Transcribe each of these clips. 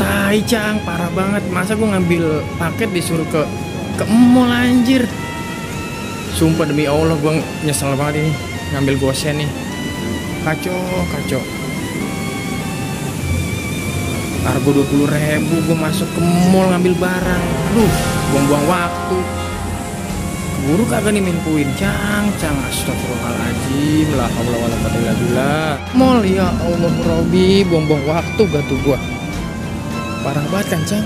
Tai Cang, parah banget. Masa gue ngambil paket disuruh ke mall anjir. Sumpah demi Allah gue nyesel banget ini ngambil gosen nih. Kacau. Harga 20.000 gue masuk ke mall ngambil barang. Aduh, buang-buang waktu. Keburu kagak nih main poin. Cang, astagfirullahaladzim. La haula wala quwata illa billah. Mall, ya Allah Robi, buang-buang waktu gak tuh gue. Parah banget kan Cang.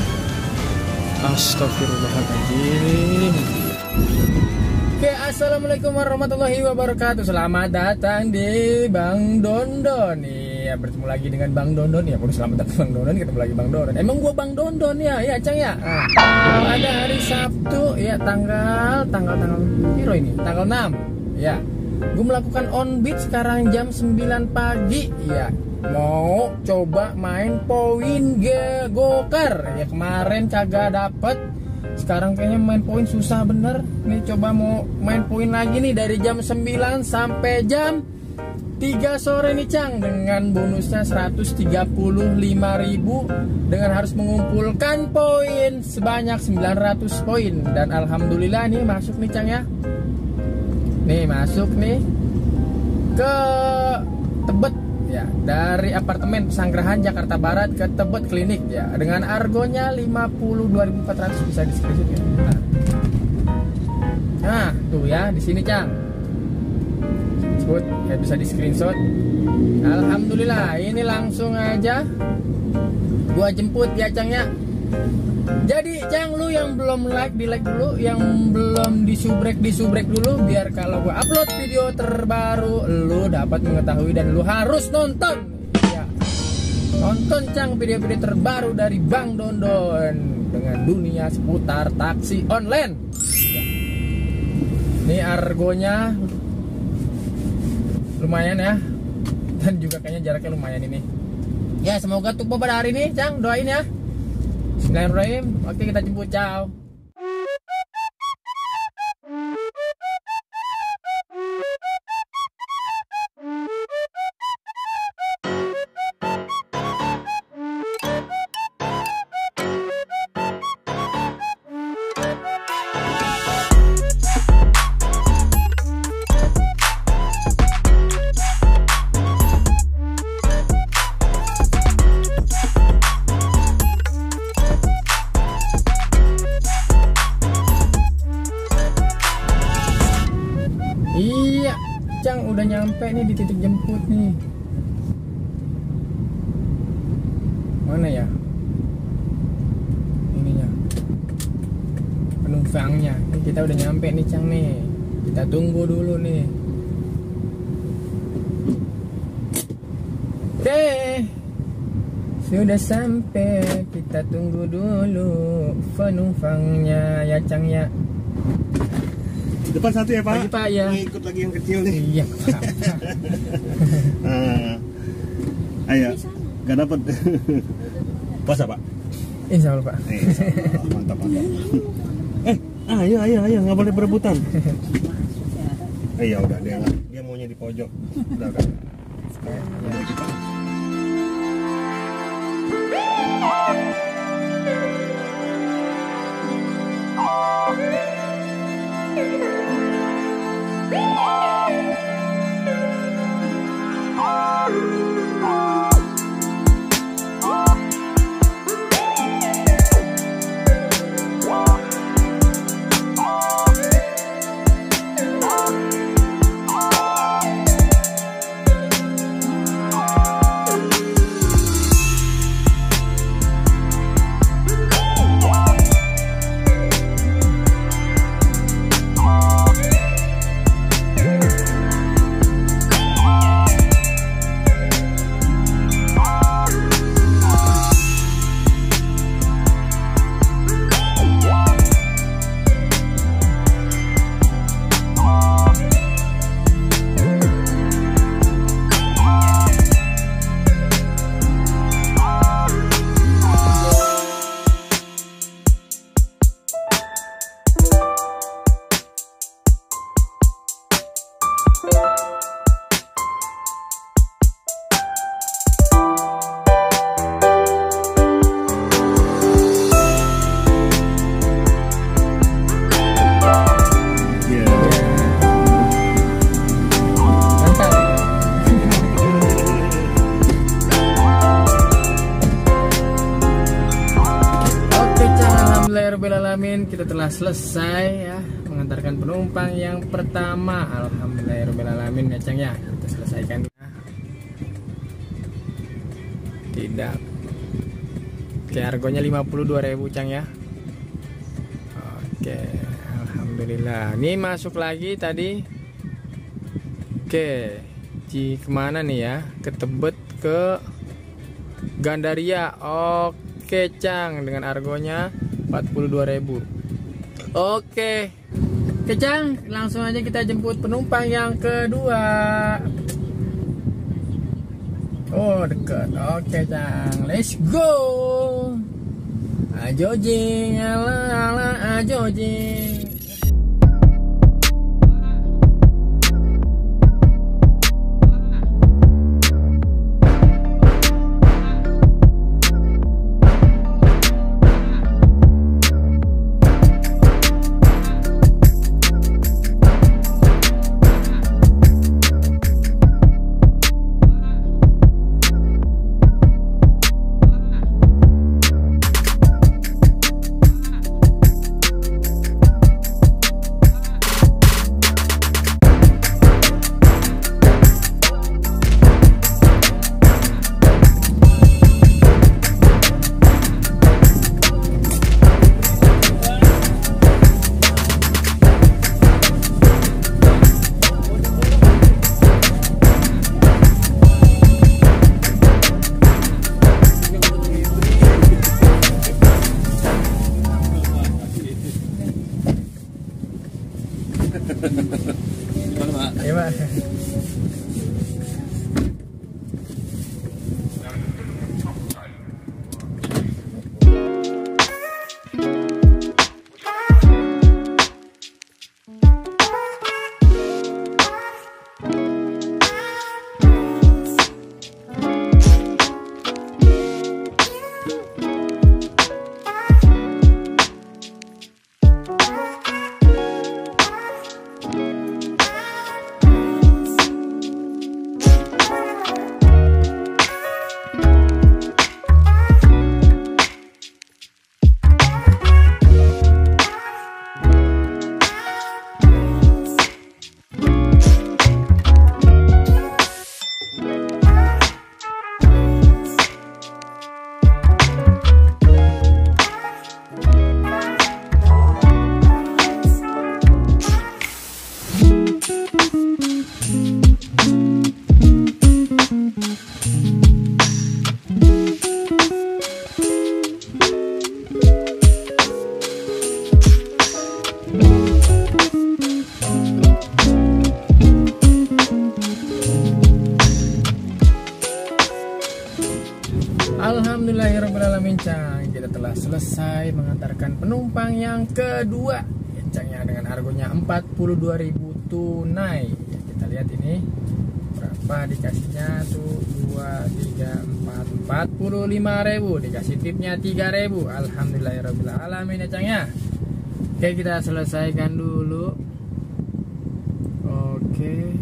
Astagfirullahaladzim. Oke, assalamualaikum warahmatullahi wabarakatuh. Selamat datang di Bang Dondon. Ya, bertemu lagi dengan Bang Dondon ya. Baru selamat datang Bang Dondon, ketemu lagi Bang Dondon. Emang gua Bang Dondon ya, Cang ya. Pada hari Sabtu ya, tanggal piro ini? Tanggal 6. Ya. Gue melakukan on beat sekarang jam 9 pagi ya. Mau coba main poin gokar ya, kemarin kagak dapet, sekarang kayaknya main poin susah bener nih. Coba mau main poin lagi nih dari jam 9 sampai jam 3 sore nih Cang, dengan bonusnya 135.000 dengan harus mengumpulkan poin sebanyak 900 poin. Dan alhamdulillah nih masuk nih Cang ya. Nih masuk nih ke Tebet ya, dari apartemen Pesanggerahan Jakarta Barat ke Tebet Klinik ya, dengan argonya 52.400, bisa di screenshot ya. Nah tuh ya di sini Cang, sebut ya, bisa di screenshot. Alhamdulillah, ini langsung aja gua jemput ya Cang ya. Jadi Cang, lu yang belum like, di like dulu, yang belum disubrek dulu, biar kalau gua upload video terbaru lu dapat mengetahui dan lu harus nonton ya. Nonton Cang video-video terbaru dari Bang Dondon dengan dunia seputar taksi online ya. Ini argonya lumayan ya, dan juga kayaknya jaraknya lumayan ini ya. Semoga tuh pada hari ini Cang, doain ya. Bismillahirrahmanirrahim. Oke, kita jemput, ciao. Iya, Cang, udah nyampe nih di titik jemput nih. Mana ya? Ininya. Penumpangnya. Ini kita udah nyampe nih Cang nih. Kita tunggu dulu nih. Oke. Sudah sampai, kita tunggu dulu penumpangnya ya Cang ya. Depan satu ya Pak? Lagi Pak ya. Ikut lagi yang kecil nih. Iya. Ayo, gak dapet. Puasa Pak? Insya Allah Pak. Mantap. Ayo, nggak boleh berebutan. Iya udah, dia maunya di pojok. Udah kan? Alhamdulillahirobbilalamin, kita telah selesai ya mengantarkan penumpang yang pertama. Alhamdulillahirobbilalamin ya Cang ya, kita selesaikan ya. Tidak. Oke, harganya 52.000 Cang ya. Oke, alhamdulillah. Ini masuk lagi tadi. Oke, kemana nih ya? Ke Tebet, ke Gandaria. Oke Cang, dengan harganya 42.000. Oke Cang, langsung aja kita jemput penumpang yang kedua. Oh dekat. Oke Cang, let's go. Ajojing, ala ajojing. Ya, Pak. Alhamdulillahirobbilalamin Cang, kita telah selesai mengantarkan penumpang yang kedua ya Cang ya, dengan harganya 42.000 tunai ya, kita lihat ini berapa dikasihnya tuh, 2, 3, 4, 45.000, dikasih tipnya 3.000. Alhamdulillahirobbilalamin ya Cang ya. Oke, kita selesaikan dulu. Oke.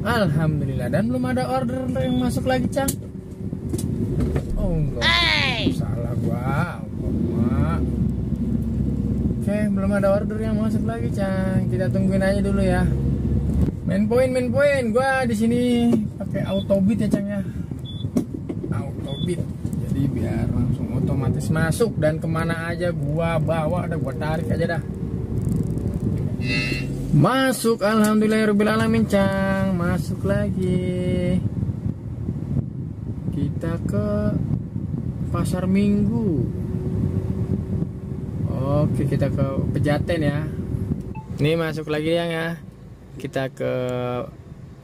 Alhamdulillah, dan belum ada order yang masuk lagi Cang. Oh enggak, salah gua. Oke, belum ada order yang masuk lagi Cang. Kita tungguin aja dulu ya. Main poin. Gua di sini pakai autobit ya Cang ya. Autobit. Jadi biar langsung otomatis masuk, dan kemana aja gua bawa, gua tarik aja dah. Masuk, alhamdulillahirobbilalamin Cang, masuk lagi. Kita ke Pasar Minggu. Oke, kita ke Pejaten ya. Ini masuk lagi ya. Kita ke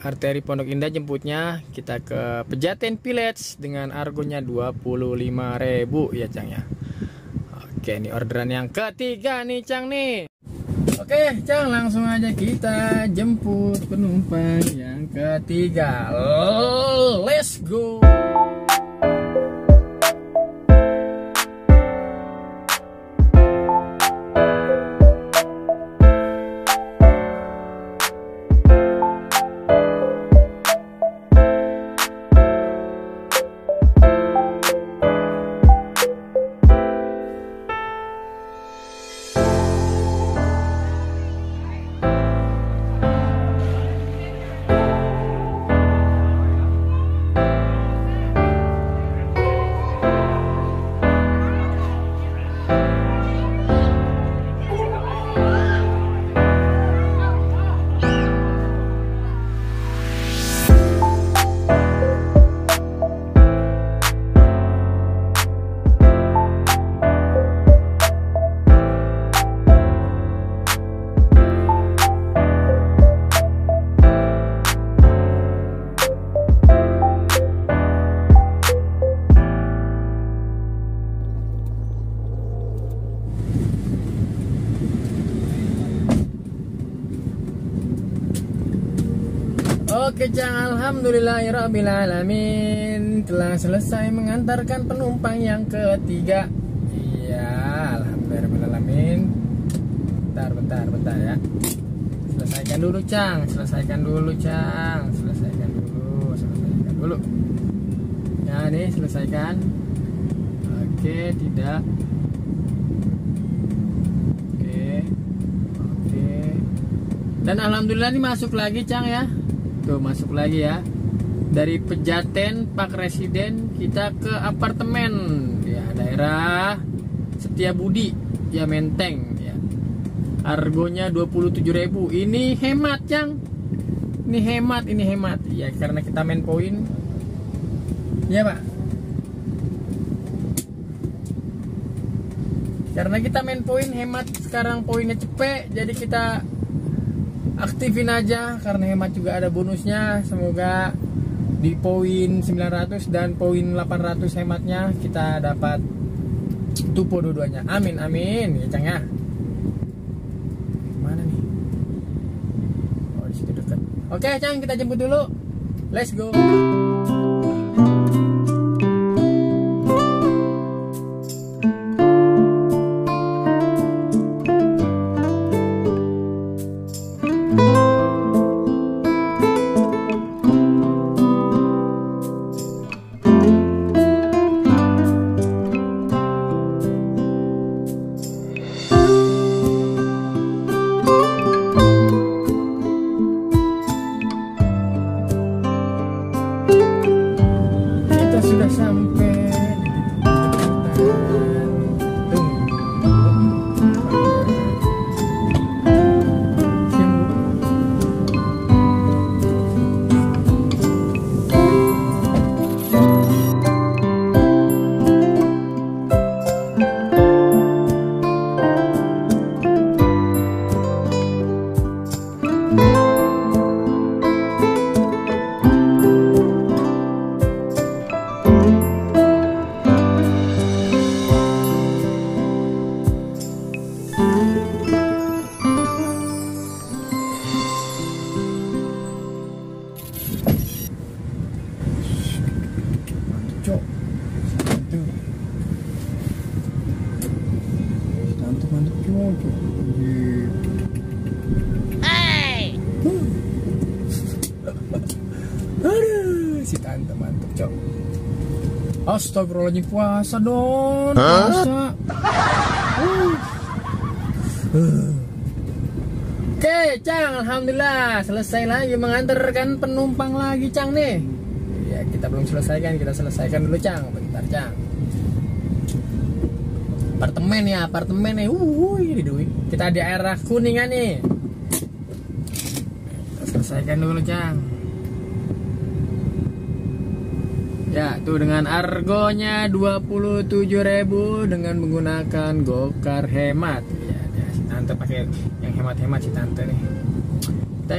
arteri Pondok Indah jemputnya. Kita ke Pejaten Village dengan argonya 25.000 ya Cang ya. Oke, ini orderan yang ketiga nih Cang nih. Oke Cang, langsung aja kita jemput penumpang yang ketiga. Let's go. Oke Cang, alhamdulillahirrabbilalamin, telah selesai mengantarkan penumpang yang ketiga. Iya, alhamdulillahirrabbilalamin. Bentar ya. Selesaikan dulu Cang. Selesaikan dulu. Ya nih, selesaikan. Oke, tidak. Oke. Dan alhamdulillah ini masuk lagi Cang ya. Tuh masuk lagi ya. Dari Pejaten Pak Residen kita ke apartemen ya, daerah Setiabudi ya, Menteng ya. Harganya 27.000. Ini hemat Cang. Ini hemat ya, karena kita main poin. Ya Pak. Karena kita main poin hemat, sekarang poinnya cepet, jadi kita aktifin aja karena hemat, juga ada bonusnya. Semoga di poin 900 dan poin 800 hematnya kita dapat tupo dua-duanya. Amin ya Cang ya. Mana nih? Oh, di situ dekat. Oke Cang, kita jemput dulu. Let's go. Sudah sampai si tante mantep Cok. Astagfirullahaladzim, puasa Don. Puasa. Oke Cang, alhamdulillah selesai lagi mengantarkan penumpang lagi Cang nih. Ya kita belum selesaikan, kita selesaikan dulu Cang. Bentar Cang. Apartemen nih. Kita di daerah Kuningan nih. Kita selesaikan dulu Cang. Ya, tuh dengan argonya 27.000 dengan menggunakan Gokar hemat. Ya, si tante pakai yang hemat-hemat si tante nih. Kita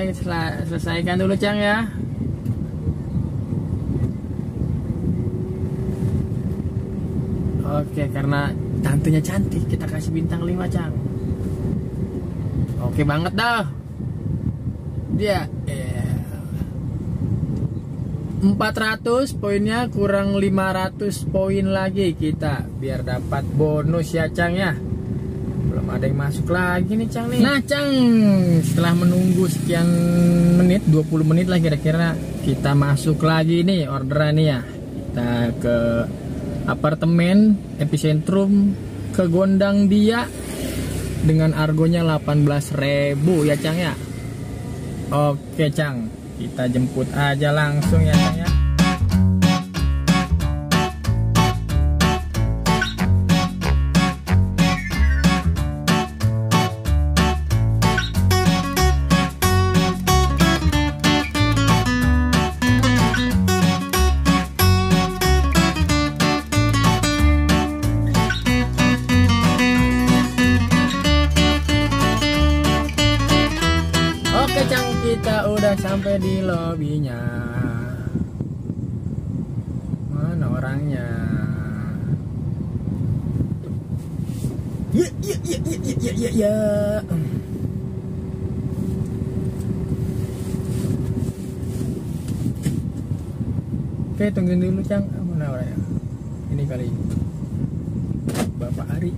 selesaikan dulu Cang ya. Oke, karena tantenya cantik, kita kasih bintang 5 Cang. Oke banget dah. Dia 400 poinnya, kurang 500 poin lagi kita biar dapat bonus ya Cang ya. Belum ada yang masuk lagi nih Cang nih. Nah Cang, setelah menunggu sekian menit, 20 menit lah kira-kira, kita masuk lagi nih orderan nih ya. Kita ke apartemen Epicentrum ke Gondang Dia dengan argonya 18.000 ya Cang ya. Oke Cang, kita jemput aja langsung ya Cang ya. Oke Cang, kita udah sampai di lobbynya. Mana orangnya? Ya. Oke, tungguin dulu Cang. Mana orangnya? Ini kali. Bapak Ari.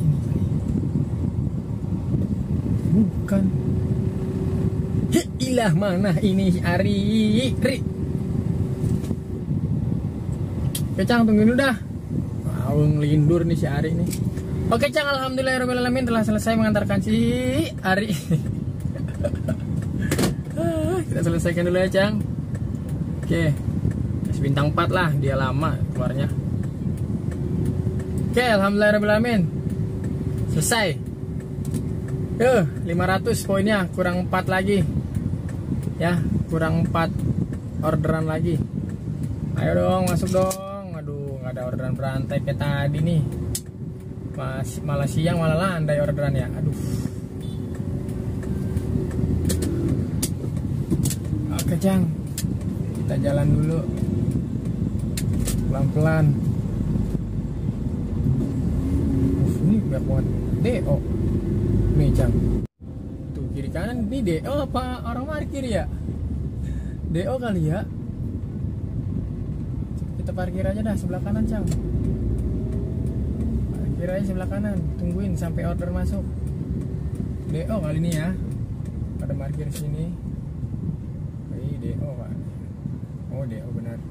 Ini kali. Bukan. Ilah, mana ini Ari? Ri. Oke Cang, tungguin dulu dah. Mau ngelindur nih si Ari nih. Oke Cang, alhamdulillahirobbilalamin telah selesai mengantarkan si Ari. Kita selesaikan dulu ya Cang. Oke, kasih bintang 4 lah, dia lama keluarnya. Oke, alhamdulillahirobbilalamin selesai. 500 poinnya, kurang 4 lagi. Ya, kurang 4 orderan lagi. Ayo dong, masuk dong. Aduh, nggak ada orderan berantai kayak tadi nih. Malah siang malah landai orderannya. Aduh. Oke Cang, kita jalan dulu pelan-pelan. Ini banyak banget DO nih Cang. Tuh kiri kanan ini DO apa orang parkir ya? DO kali ya. Kita parkir aja dah sebelah kanan Cang. Parkir aja sebelah kanan, tungguin sampai order masuk. DO kali ini ya. Pada parkir sini. DO Pak. Oh DO benar.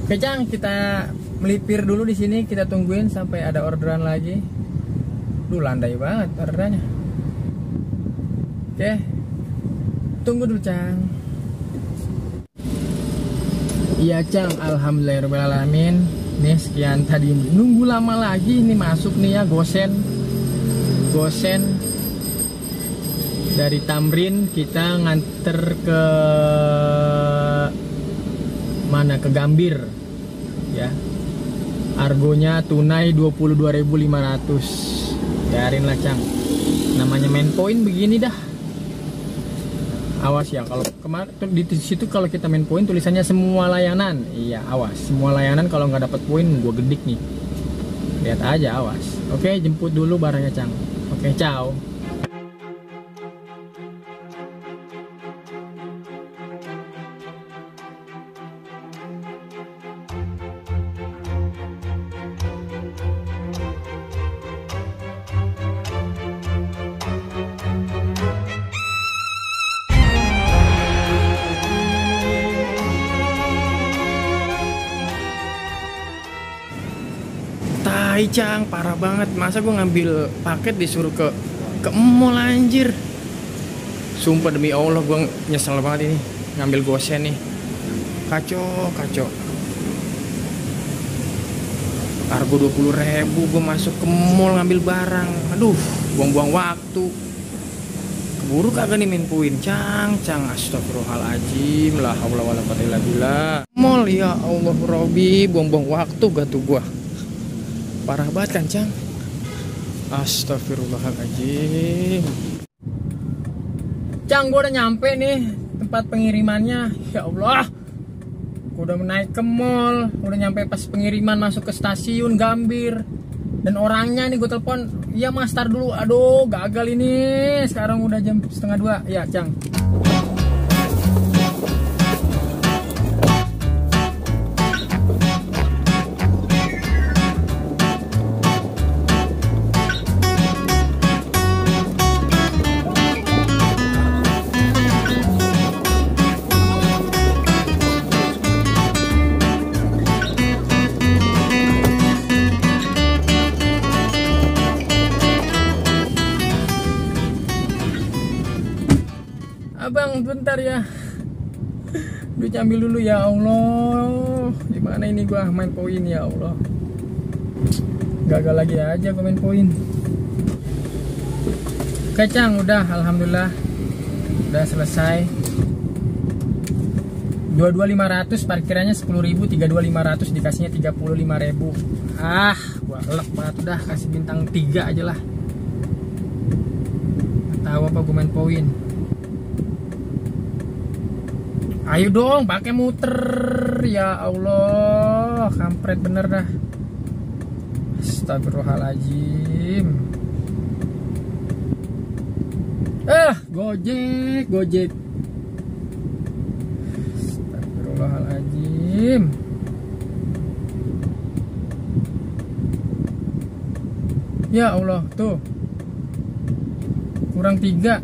Oke Cang, kita melipir dulu di sini, kita tungguin sampai ada orderan lagi. Duh, landai banget orderannya. Oke, tunggu dulu Cang. Iya Cang, alhamdulillahirobbilalamin. Nih sekian tadi, nunggu lama lagi ini masuk nih ya, gosen dari Tamrin kita nganter ke mana, ke Gambir ya. Argonya tunai 22.500. Biarin lah Cang, namanya main poin begini dah. Awas ya, kalau kemarin di situ kalau kita main poin tulisannya semua layanan. Iya, awas, semua layanan kalau nggak dapat poin gue gedik nih. Lihat aja, awas. Oke, jemput dulu barangnya Cang. Oke, ciao. Cang, parah banget. Masa gue ngambil paket disuruh ke mall anjir. Sumpah demi Allah gue nyesel banget ini ngambil gosen nih. Kacau. Argo 20.000 gue masuk ke mall ngambil barang. Aduh, buang-buang waktu. Keburu kagak nih main poin Cang. Astagfirullahaladzim. La haula wala quwwata illa billah. Mall ya Allah Robbi, buang-buang waktu gak tuh gue. Parah banget kan Cang. Astagfirullahaladzim. Cang, gue udah nyampe nih tempat pengirimannya. Ya Allah, gue udah naik ke mall, udah nyampe pas pengiriman masuk ke stasiun Gambir. Dan orangnya nih gue telepon, iya mas tar dulu. Aduh, gagal ini. Sekarang udah jam 1:30. Ya Cang. Abang bentar ya, duit ambil dulu ya Allah. Gimana ini gua main poin ya Allah. Gagal lagi aja gua main poin. Oke Cang, udah alhamdulillah udah selesai. 22.500, parkirannya 10.000, 32.500 dikasihnya 35.000. Gua elek banget, udah kasih bintang 3 aja lah. Tahu apa gua main poin. Ayo dong, pakai muter. Ya Allah, kampret bener dah. Astagfirullahaladzim. Gojek. Astagfirullahaladzim. Ya Allah, tuh kurang 3.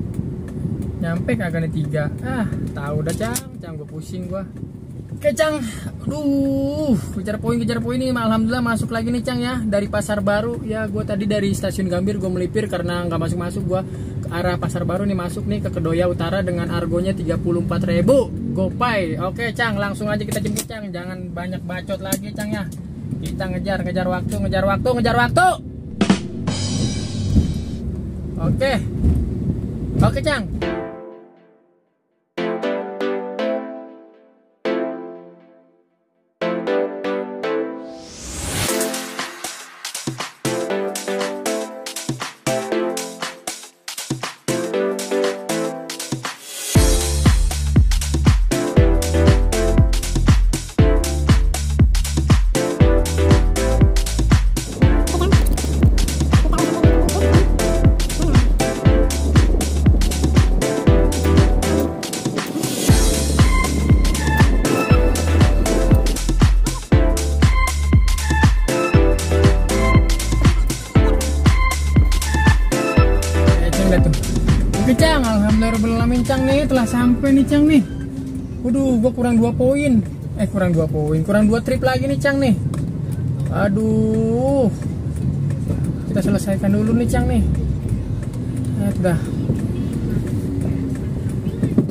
Nyampe kagak nih 3. Tahu dah Cang gue pusing gua. Oke Cang, aduh, kejar poin ini. Alhamdulillah masuk lagi nih Cang ya, dari Pasar Baru. Ya gue tadi dari Stasiun Gambir gue melipir karena nggak masuk gue ke arah Pasar Baru nih, masuk nih ke Kedoya Utara dengan argonya 34.000 GoPay. Oke Cang, langsung aja kita jemput Cang, jangan banyak bacot lagi Cang ya. Kita ngejar waktu. Oke Cang. Oke Cang, alhamdulillah Cang nih, telah sampai nih Cang nih. Waduh, gua kurang 2 poin. Kurang 2 trip lagi nih Cang nih. Aduh. Kita selesaikan dulu nih Cang nih. Udah.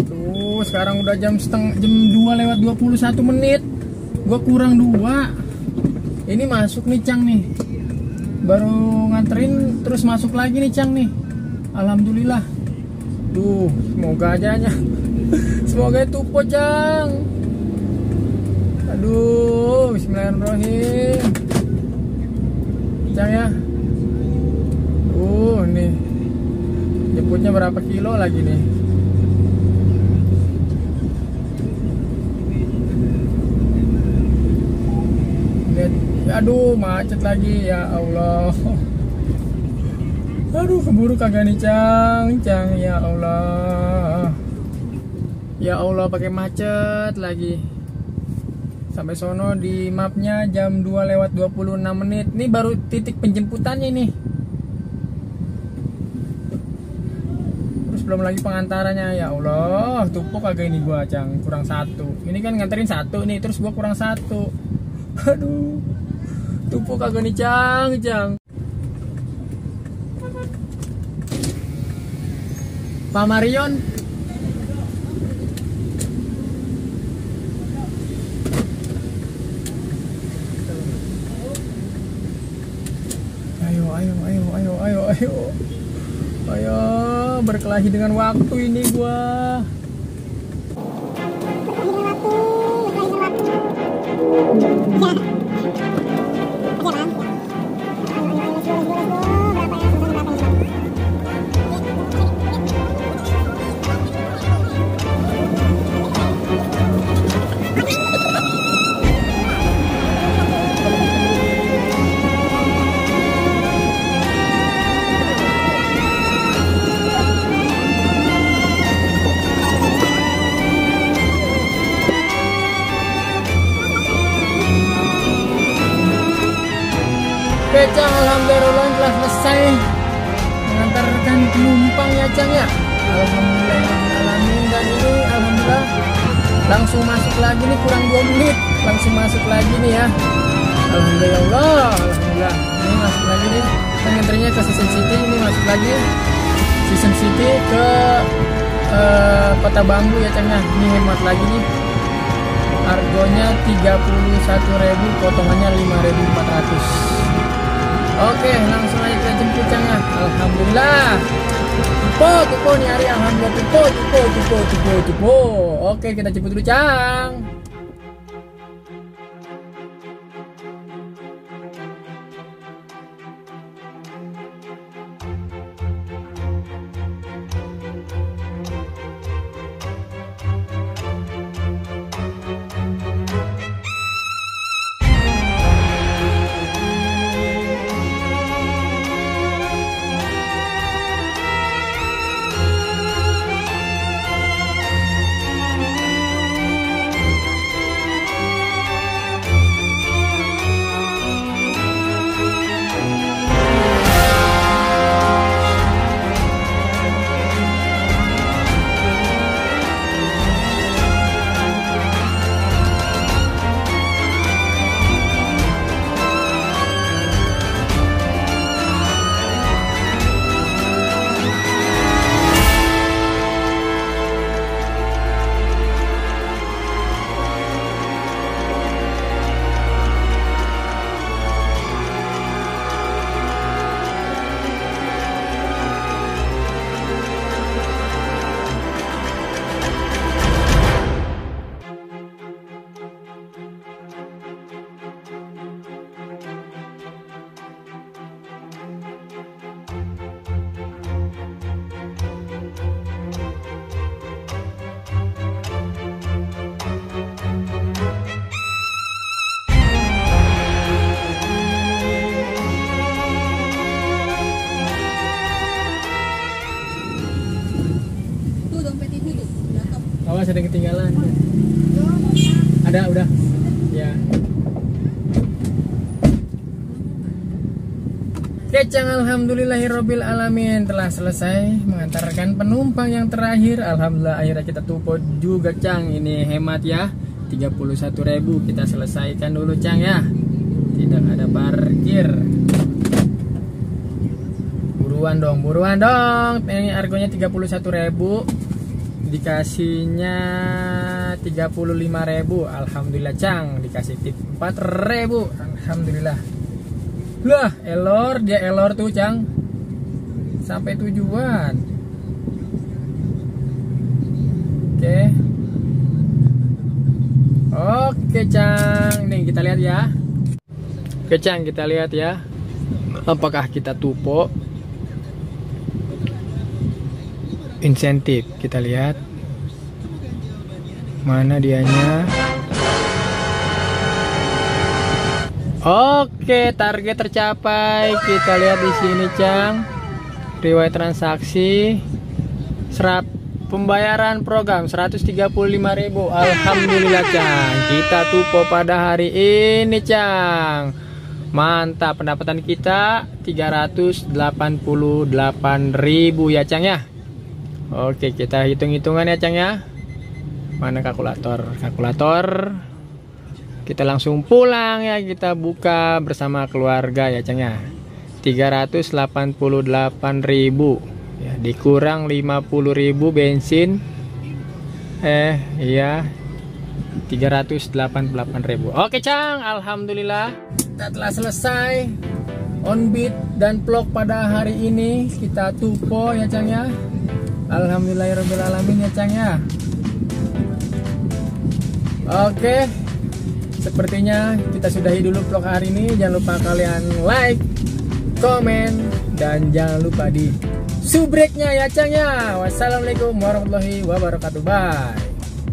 Tuh, sekarang udah jam 2:21. Gua kurang 2. Ini masuk nih Cang nih. Baru nganterin terus masuk lagi nih Cang nih. Alhamdulillah. Duh, semoga aja nya. Semoga itu tupo Cang. Aduh, bismillahirrahmanirrahim. Cang ya. Nih. Jemputnya berapa kilo lagi nih? Lihat. Aduh, macet lagi ya Allah. Aduh, keburu kagak nih Cang, ya Allah. Ya Allah, pakai macet lagi. Sampai sono di mapnya jam 2:26. Ini baru titik penjemputannya nih. Terus belum lagi pengantarannya. Ya Allah, tumpuk kagak ini gua Cang, kurang 1. Ini kan nganterin 1 nih, terus gua kurang 1. Aduh. Tumpuk kagak nih Cang. Pak Marion. Ayo, berkelahi dengan waktu ini gua. Cang, alhamdulillah telah selesai mengantarkan penumpang ya Cang ya. Alhamdulillahirrahmanirrahim. Dan ini alhamdulillah langsung masuk lagi nih, kurang 2 menit langsung masuk lagi nih ya. Alhamdulillah. Ini masuk lagi nih. Kita ngantrinya ke Season City, ini masuk lagi Season City ke Kota Bambu ya Cang ya. Ini hemat lagi nih. Argonya 31.000, potongannya 5.400. Oke, langsung aja kita jemput Cang ya. Alhamdulillah. Tupo nih hari, alhamdulillah tupo. Oke, kita jemput dulu Cang. dompet itu tuh. Jatuh. Awas ada yang ketinggalan. Ada udah. Ya. Kecang, alhamdulillahirabbil alamin, telah selesai mengantarkan penumpang yang terakhir. Alhamdulillah akhirnya kita tupo juga, Cang. Ini hemat ya. 31.000 kita selesaikan dulu, Cang ya. Tidak ada parkir. Buruan dong. Ini harganya 31.000. Dikasihnya 35.000. Alhamdulillah, Cang. Dikasih tip 4.000. Alhamdulillah. Lah, dia elor tuh, Cang. Sampai tujuan. Oke, Cang. Nih kita lihat ya. Oke, Cang, kita lihat ya. Apakah kita tupo insentif? Kita lihat. Mana dianya? Oke, target tercapai. Kita lihat di sini, Cang. Riwayat transaksi, pembayaran program 135.000. Alhamdulillah, Cang. Kita tupo pada hari ini, Cang. Mantap, pendapatan kita 388.000 ya, Cang ya. Oke, kita hitung-hitungan ya, Cang ya. Mana kalkulator? Kita langsung pulang ya, kita buka bersama keluarga ya, Cang ya. 388.000 ya, dikurang 50.000 bensin. Iya, 388.000. Oke, Cang, alhamdulillah kita telah selesai on beat dan vlog pada hari ini. Kita tupo ya, Cang ya. Alhamdulillahirabbil alamin ya, Cang ya. Oke, sepertinya kita sudahi dulu vlog hari ini. Jangan lupa kalian like, komen, dan jangan lupa di subscribe-nya ya, Cang ya. Wassalamualaikum warahmatullahi wabarakatuh. Bye.